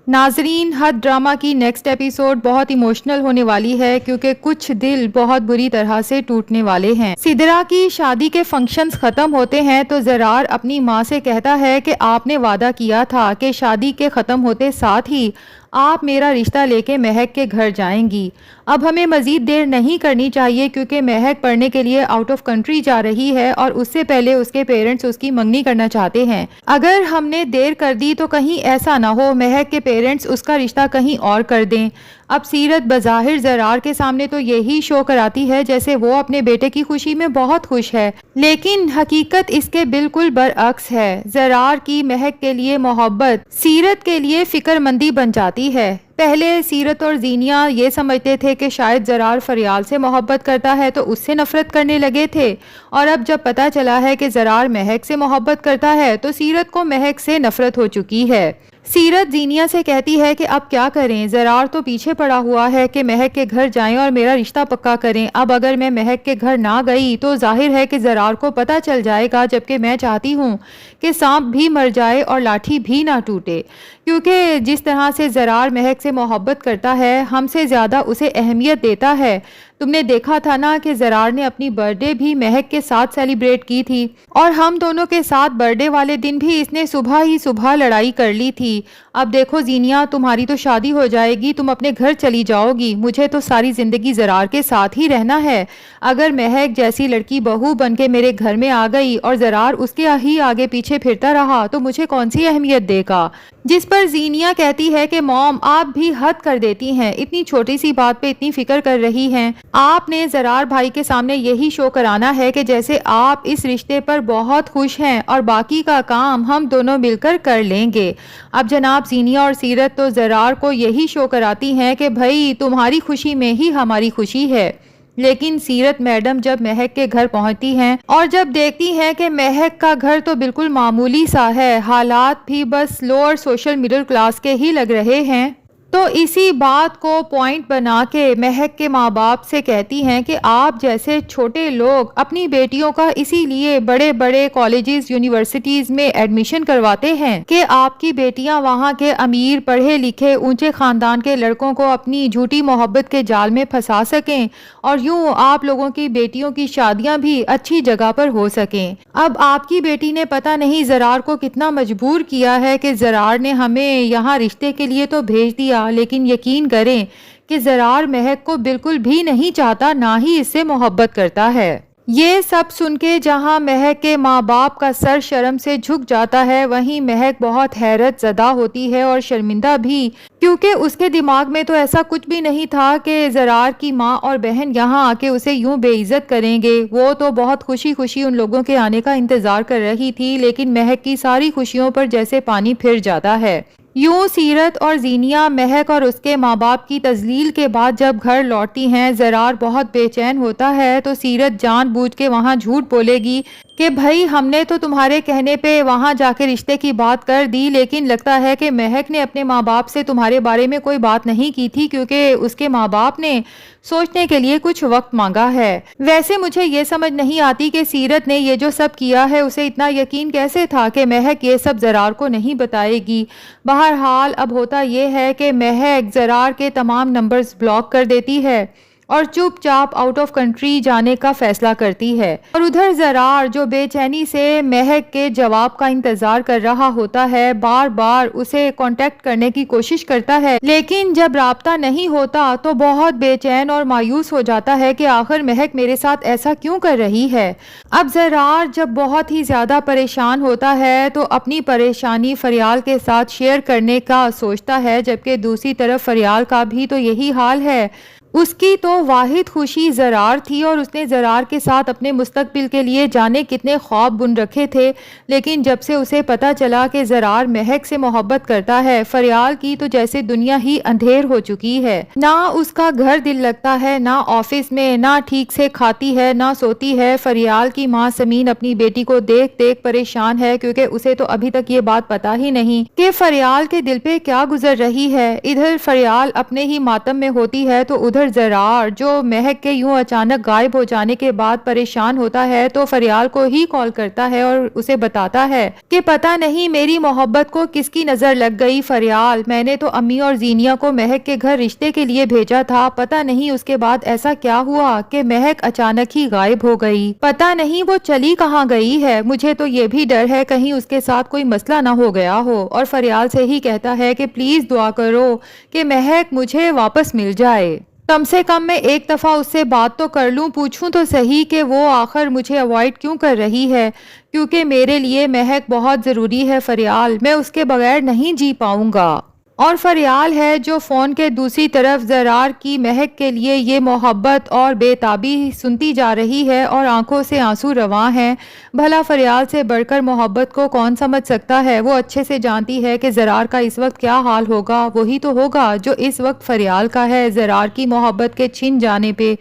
ناظرین، حد ڈرامہ کی نیکسٹ ایپیسوڈ بہت ایموشنل ہونے والی ہے کیونکہ کچھ دل بہت بری طرح سے ٹوٹنے والے ہیں۔ سدرا کی شادی کے فنکشنز ختم ہوتے ہیں تو زرار اپنی ماں سے کہتا ہے کہ آپ نے وعدہ کیا تھا کہ شادی کے ختم ہوتے ساتھ ہی آپ میرا رشتہ لے کے مہک کے گھر جائیں گی۔ اب ہمیں مزید دیر نہیں کرنی چاہیے کیونکہ مہک پڑھنے کے لیے آؤٹ آف کنٹری جا رہی ہے اور اس سے پہلے اس کے پیرنٹس اس کی منگنی کرنا چاہتے ہیں۔ اگر ہم نے دیر کر دی تو کہیں ایسا نہ ہو مہک کے پیرنٹس اس کا رشتہ کہیں اور کر دیں۔ اب سیرت بظاہر زرار کے سامنے تو یہی شو کراتی ہے جیسے وہ اپنے بیٹے کی خوشی میں بہت خوش ہے، لیکن حقیقت اس کے بالکل برعکس ہے۔ زرار کی مہک کے لیے محبت سیرت کے لیے فکر مندی بن جاتی ہے۔ پہلے سیرت اور زینیا یہ سمجھتے تھے کہ شاید زرار فریال سے محبت کرتا ہے تو اس سے نفرت کرنے لگے تھے، اور اب جب پتہ چلا ہے کہ زرار مہک سے محبت کرتا ہے تو سیرت کو مہک سے نفرت ہو چکی ہے۔ سیرت زینیا سے کہتی ہے کہ اب کیا کریں، زرار تو پیچھے پڑا ہوا ہے کہ مہک کے گھر جائیں اور میرا رشتہ پکا کریں۔ اب اگر میں مہک کے گھر نہ گئی تو ظاہر ہے کہ زرار کو پتہ چل جائے گا، جبکہ میں چاہتی ہوں کہ سانپ بھی مر جائے اور لاٹھی بھی نہ ٹوٹے، کیونکہ جس طرح سے زرار مہک سے محبت کرتا ہے ہم سے زیادہ اسے اہمیت دیتا ہے۔ تم نے دیکھا تھا نا کہ زرار نے اپنی برتھ ڈے بھی مہک کے ساتھ سیلیبریٹ کی تھی، اور ہم دونوں کے ساتھ برتھ ڈے والے دن بھی اس نے صبح ہی صبح لڑائی کر لی تھی۔ اب دیکھو زینیا، تمہاری تو شادی ہو جائے گی، تم اپنے گھر چلی جاؤ گی، مجھے تو ساری زندگی زرار کے ساتھ ہی رہنا ہے۔ اگر مہک جیسی لڑکی بہو بن کے میرے گھر میں آ گئی اور زرار اس کے ہی آگے پیچھے پھرتا رہا تو مجھے کون سی اہمیت دے گا؟ جس پر زینیا کہتی ہے کہ موم، آپ بھی حد کر دیتی ہیں، اتنی چھوٹی سی بات پہ اتنی فکر کر رہی ہیں۔ آپ نے زرار بھائی کے سامنے یہی شو کرانا ہے کہ جیسے آپ اس رشتے پر بہت خوش ہیں اور باقی کا کام ہم دونوں مل کر لیں گے۔ اب جناب زینیا اور سیرت تو زرار کو یہی شو کراتی ہیں کہ بھائی تمہاری خوشی میں ہی ہماری خوشی ہے، لیکن سیرت میڈم جب مہک کے گھر پہنچتی ہیں اور جب دیکھتی ہیں کہ مہک کا گھر تو بالکل معمولی سا ہے، حالات بھی بس لوور سوشل مڈل کلاس کے ہی لگ رہے ہیں، تو اسی بات کو پوائنٹ بنا کے مہک کے ماں باپ سے کہتی ہیں کہ آپ جیسے چھوٹے لوگ اپنی بیٹیوں کا اسی لیے بڑے بڑے کالجز یونیورسٹیز میں ایڈمیشن کرواتے ہیں کہ آپ کی بیٹیاں وہاں کے امیر پڑھے لکھے اونچے خاندان کے لڑکوں کو اپنی جھوٹی محبت کے جال میں پھنسا سکیں، اور یوں آپ لوگوں کی بیٹیوں کی شادیاں بھی اچھی جگہ پر ہو سکیں۔ اب آپ کی بیٹی نے پتہ نہیں زرار کو کتنا مجبور کیا ہے کہ زرار نے ہمیں یہاں رشتے کے لیے تو بھیج دیا، لیکن یقین کریں کہ زرار مہک کو بالکل بھی نہیں چاہتا، نہ ہی اس سے محبت کرتا ہے۔ یہ سب سن کے جہاں مہک کے ماں باپ کا سر شرم سے جھک جاتا ہے، وہیں مہک بہت حیرت زدہ ہوتی ہے اور شرمندہ بھی، کیونکہ اس کے دماغ میں تو ایسا کچھ بھی نہیں تھا کہ زرار کی ماں اور بہن یہاں آ کے اسے یوں بے عزت کریں گے۔ وہ تو بہت خوشی خوشی ان لوگوں کے آنے کا انتظار کر رہی تھی، لیکن مہک کی ساری خوشیوں پر جیسے پانی پھر جاتا ہے۔ یوں سیرت اور زینیا مہک اور اس کے ماں باپ کی تذلیل کے بعد جب گھر لوٹتی ہیں، زرار بہت بے چین ہوتا ہے تو سیرت جان بوجھ کے وہاں جھوٹ بولے گی کہ بھائی ہم نے تو تمہارے کہنے پہ وہاں جا کے رشتے کی بات کر دی، لیکن لگتا ہے کہ مہک نے اپنے ماں باپ سے تمہارے بارے میں کوئی بات نہیں کی تھی کیونکہ اس کے ماں باپ نے سوچنے کے لیے کچھ وقت مانگا ہے۔ ویسے مجھے یہ سمجھ نہیں آتی کہ سیرت نے یہ جو سب کیا ہے اسے اتنا یقین کیسے تھا کہ مہک یہ سب زرار کو نہیں بتائے گی۔ بہرحال اب ہوتا یہ ہے کہ مہک زرار کے تمام نمبرز بلاک کر دیتی ہے اور چپ چاپ آؤٹ آف کنٹری جانے کا فیصلہ کرتی ہے، اور ادھر زرار جو بے چینی سے مہک کے جواب کا انتظار کر رہا ہوتا ہے، بار بار اسے کانٹیکٹ کرنے کی کوشش کرتا ہے، لیکن جب رابطہ نہیں ہوتا تو بہت بے چین اور مایوس ہو جاتا ہے کہ آخر مہک میرے ساتھ ایسا کیوں کر رہی ہے۔ اب زرار جب بہت ہی زیادہ پریشان ہوتا ہے تو اپنی پریشانی فریال کے ساتھ شیئر کرنے کا سوچتا ہے، جبکہ دوسری طرف فریال کا بھی تو یہی حال ہے۔ اس کی تو واحد خوشی زرار تھی اور اس نے زرار کے ساتھ اپنے مستقبل کے لیے جانے کتنے خواب بن رکھے تھے، لیکن جب سے اسے پتا چلا کہ زرار مہک سے محبت کرتا ہے، فریال کی تو جیسے دنیا ہی اندھیر ہو چکی ہے۔ نہ اس کا گھر دل لگتا ہے، نہ آفس میں، نہ ٹھیک سے کھاتی ہے نہ سوتی ہے۔ فریال کی ماں سمین اپنی بیٹی کو دیکھ دیکھ پریشان ہے کیونکہ اسے تو ابھی تک یہ بات پتا ہی نہیں کہ فریال کے دل پہ کیا گزر رہی ہے۔ ادھر فریال اپنے ہی ماتم میں ہوتی ہے تو ادھر ادھر زرار جو مہک کے یوں اچانک غائب ہو جانے کے بعد پریشان ہوتا ہے تو فریال کو ہی کال کرتا ہے اور اسے بتاتا ہے کہ پتہ نہیں میری محبت کو کس کی نظر لگ گئی فریال، میں نے تو امی اور زینیا کو مہک کے گھر رشتے کے لیے بھیجا تھا، پتہ نہیں اس کے بعد ایسا کیا ہوا کہ مہک اچانک ہی غائب ہو گئی، پتہ نہیں وہ چلی کہاں گئی ہے، مجھے تو یہ بھی ڈر ہے کہیں اس کے ساتھ کوئی مسئلہ نہ ہو گیا ہو۔ اور فریال سے ہی کہتا ہے کہ پلیز دعا کرو کہ مہک مجھے واپس مل جائے، کم سے کم میں ایک دفعہ اس سے بات تو کر لوں، پوچھوں تو صحیح کہ وہ آخر مجھے اوائڈ کیوں کر رہی ہے، کیونکہ میرے لیے مہک بہت ضروری ہے فریال، میں اس کے بغیر نہیں جی پاؤں گا۔ اور فریال ہے جو فون کے دوسری طرف زرار کی مہک کے لیے یہ محبت اور بے تابی سنتی جا رہی ہے اور آنکھوں سے آنسو رواں ہیں۔ بھلا فریال سے بڑھ کر محبت کو کون سمجھ سکتا ہے؟ وہ اچھے سے جانتی ہے کہ زرار کا اس وقت کیا حال ہوگا، وہی تو ہوگا جو اس وقت فریال کا ہے زرار کی محبت کے چھن جانے پہ۔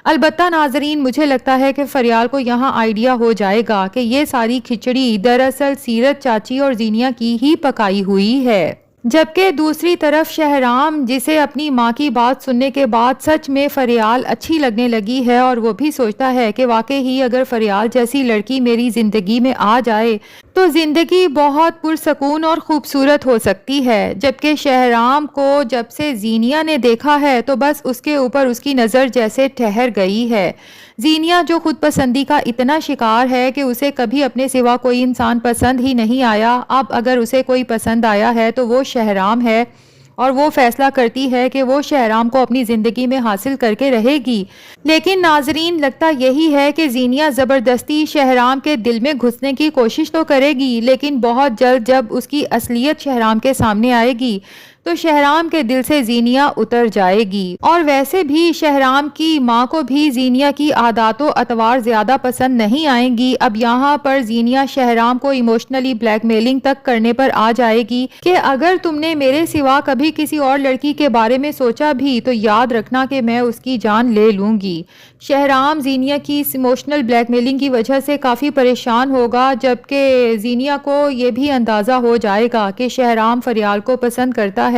البتہ ناظرین، مجھے لگتا ہے کہ فریال کو یہاں آئیڈیا ہو جائے گا کہ یہ ساری کھچڑی دراصل سیرت چاچی اور زینیا کی ہی پکائی ہوئی ہے، جبکہ دوسری طرف شہرام جسے اپنی ماں کی بات سننے کے بعد سچ میں فریال اچھی لگنے لگی ہے اور وہ بھی سوچتا ہے کہ واقعی ہی اگر فریال جیسی لڑکی میری زندگی میں آ جائے تو زندگی بہت پرسکون اور خوبصورت ہو سکتی ہے، جبکہ شہرام کو جب سے زینیا نے دیکھا ہے تو بس اس کے اوپر اس کی نظر جیسے ٹھہر گئی ہے۔ زینیا جو خود پسندی کا اتنا شکار ہے کہ اسے کبھی اپنے سوا کوئی انسان پسند ہی نہیں آیا، اب اگر اسے کوئی پسند آیا ہے تو وہ شہرام ہے اور وہ فیصلہ کرتی ہے کہ وہ شہرام کو اپنی زندگی میں حاصل کر کے رہے گی۔ لیکن ناظرین، لگتا یہی ہے کہ زینیا زبردستی شہرام کے دل میں گھسنے کی کوشش تو کرے گی، لیکن بہت جلد جب اس کی اصلیت شہرام کے سامنے آئے گی تو شہرام کے دل سے زینیا اتر جائے گی۔ اور ویسے بھی شہرام کی ماں کو بھی زینیا کی عادات و اطوار زیادہ پسند نہیں آئیں گی۔ اب یہاں پر زینیا شہرام کو ایموشنلی بلیک میلنگ تک کرنے پر آ جائے گی کہ اگر تم نے میرے سوا کبھی کسی اور لڑکی کے بارے میں سوچا بھی تو یاد رکھنا کہ میں اس کی جان لے لوں گی۔ شہرام زینیا کی اس ایموشنل بلیک میلنگ کی وجہ سے کافی پریشان ہوگا، جبکہ زینیا کو یہ بھی اندازہ ہو جائے گا کہ شہرام فریال کو پسند کرتا ہے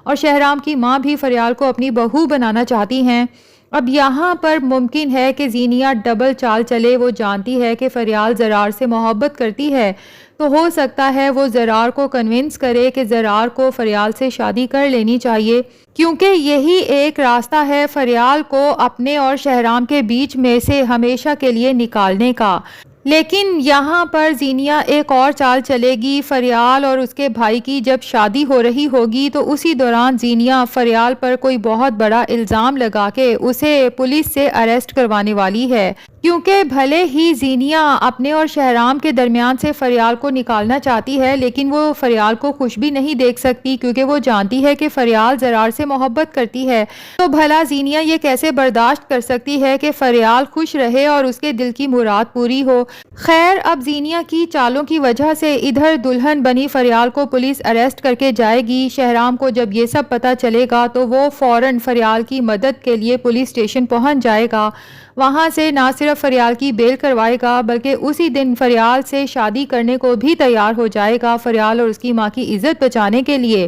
اور شہرام کی ماں بھی فریال کو اپنی بہو بنانا چاہتی ہیں۔ اب یہاں پر ممکن ہے کہ زینیا ڈبل چال چلے، وہ جانتی ہے کہ فریال زرار سے محبت کرتی ہے تو ہو سکتا ہے وہ زرار کو کنونس کرے کہ زرار کو فریال سے شادی کر لینی چاہیے، کیونکہ یہی ایک راستہ ہے فریال کو اپنے اور شہرام کے بیچ میں سے ہمیشہ کے لیے نکالنے کا۔ لیکن یہاں پر زینیا ایک اور چال چلے گی، فریال اور اس کے بھائی کی جب شادی ہو رہی ہوگی تو اسی دوران زینیا فریال پر کوئی بہت بڑا الزام لگا کے اسے پولیس سے اریسٹ کروانے والی ہے، کیونکہ بھلے ہی زینیا اپنے اور شہرام کے درمیان سے فریال کو نکالنا چاہتی ہے لیکن وہ فریال کو خوش بھی نہیں دیکھ سکتی، کیونکہ وہ جانتی ہے کہ فریال زرار سے محبت کرتی ہے، تو بھلا زینیا یہ کیسے برداشت کر سکتی ہے کہ فریال خوش رہے اور اس کے دل کی مراد پوری ہو۔ خیر، اب زینیا کی چالوں کی وجہ سے ادھر دلہن بنی فریال کو پولیس اریسٹ کر کے جائے گی۔ شہرام کو جب یہ سب پتہ چلے گا تو وہ فوراً فریال کی مدد کے لیے پولیس اسٹیشن پہنچ جائے گا، وہاں سے نہ صرف فریال کی بیل کروائے گا بلکہ اسی دن فریال سے شادی کرنے کو بھی تیار ہو جائے گا فریال اور اس کی ماں کی عزت بچانے کے لیے۔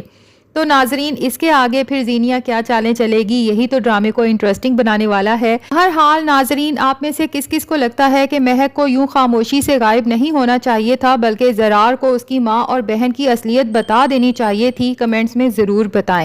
تو ناظرین، اس کے آگے پھر زینیا کیا چالیں چلے گی، یہی تو ڈرامے کو انٹرسٹنگ بنانے والا ہے۔ ہر حال ناظرین، آپ میں سے کس کس کو لگتا ہے کہ مہک کو یوں خاموشی سے غائب نہیں ہونا چاہیے تھا بلکہ زرار کو اس کی ماں اور بہن کی اصلیت بتا دینی چاہیے تھی؟ کمنٹس میں ضرور بتائیں۔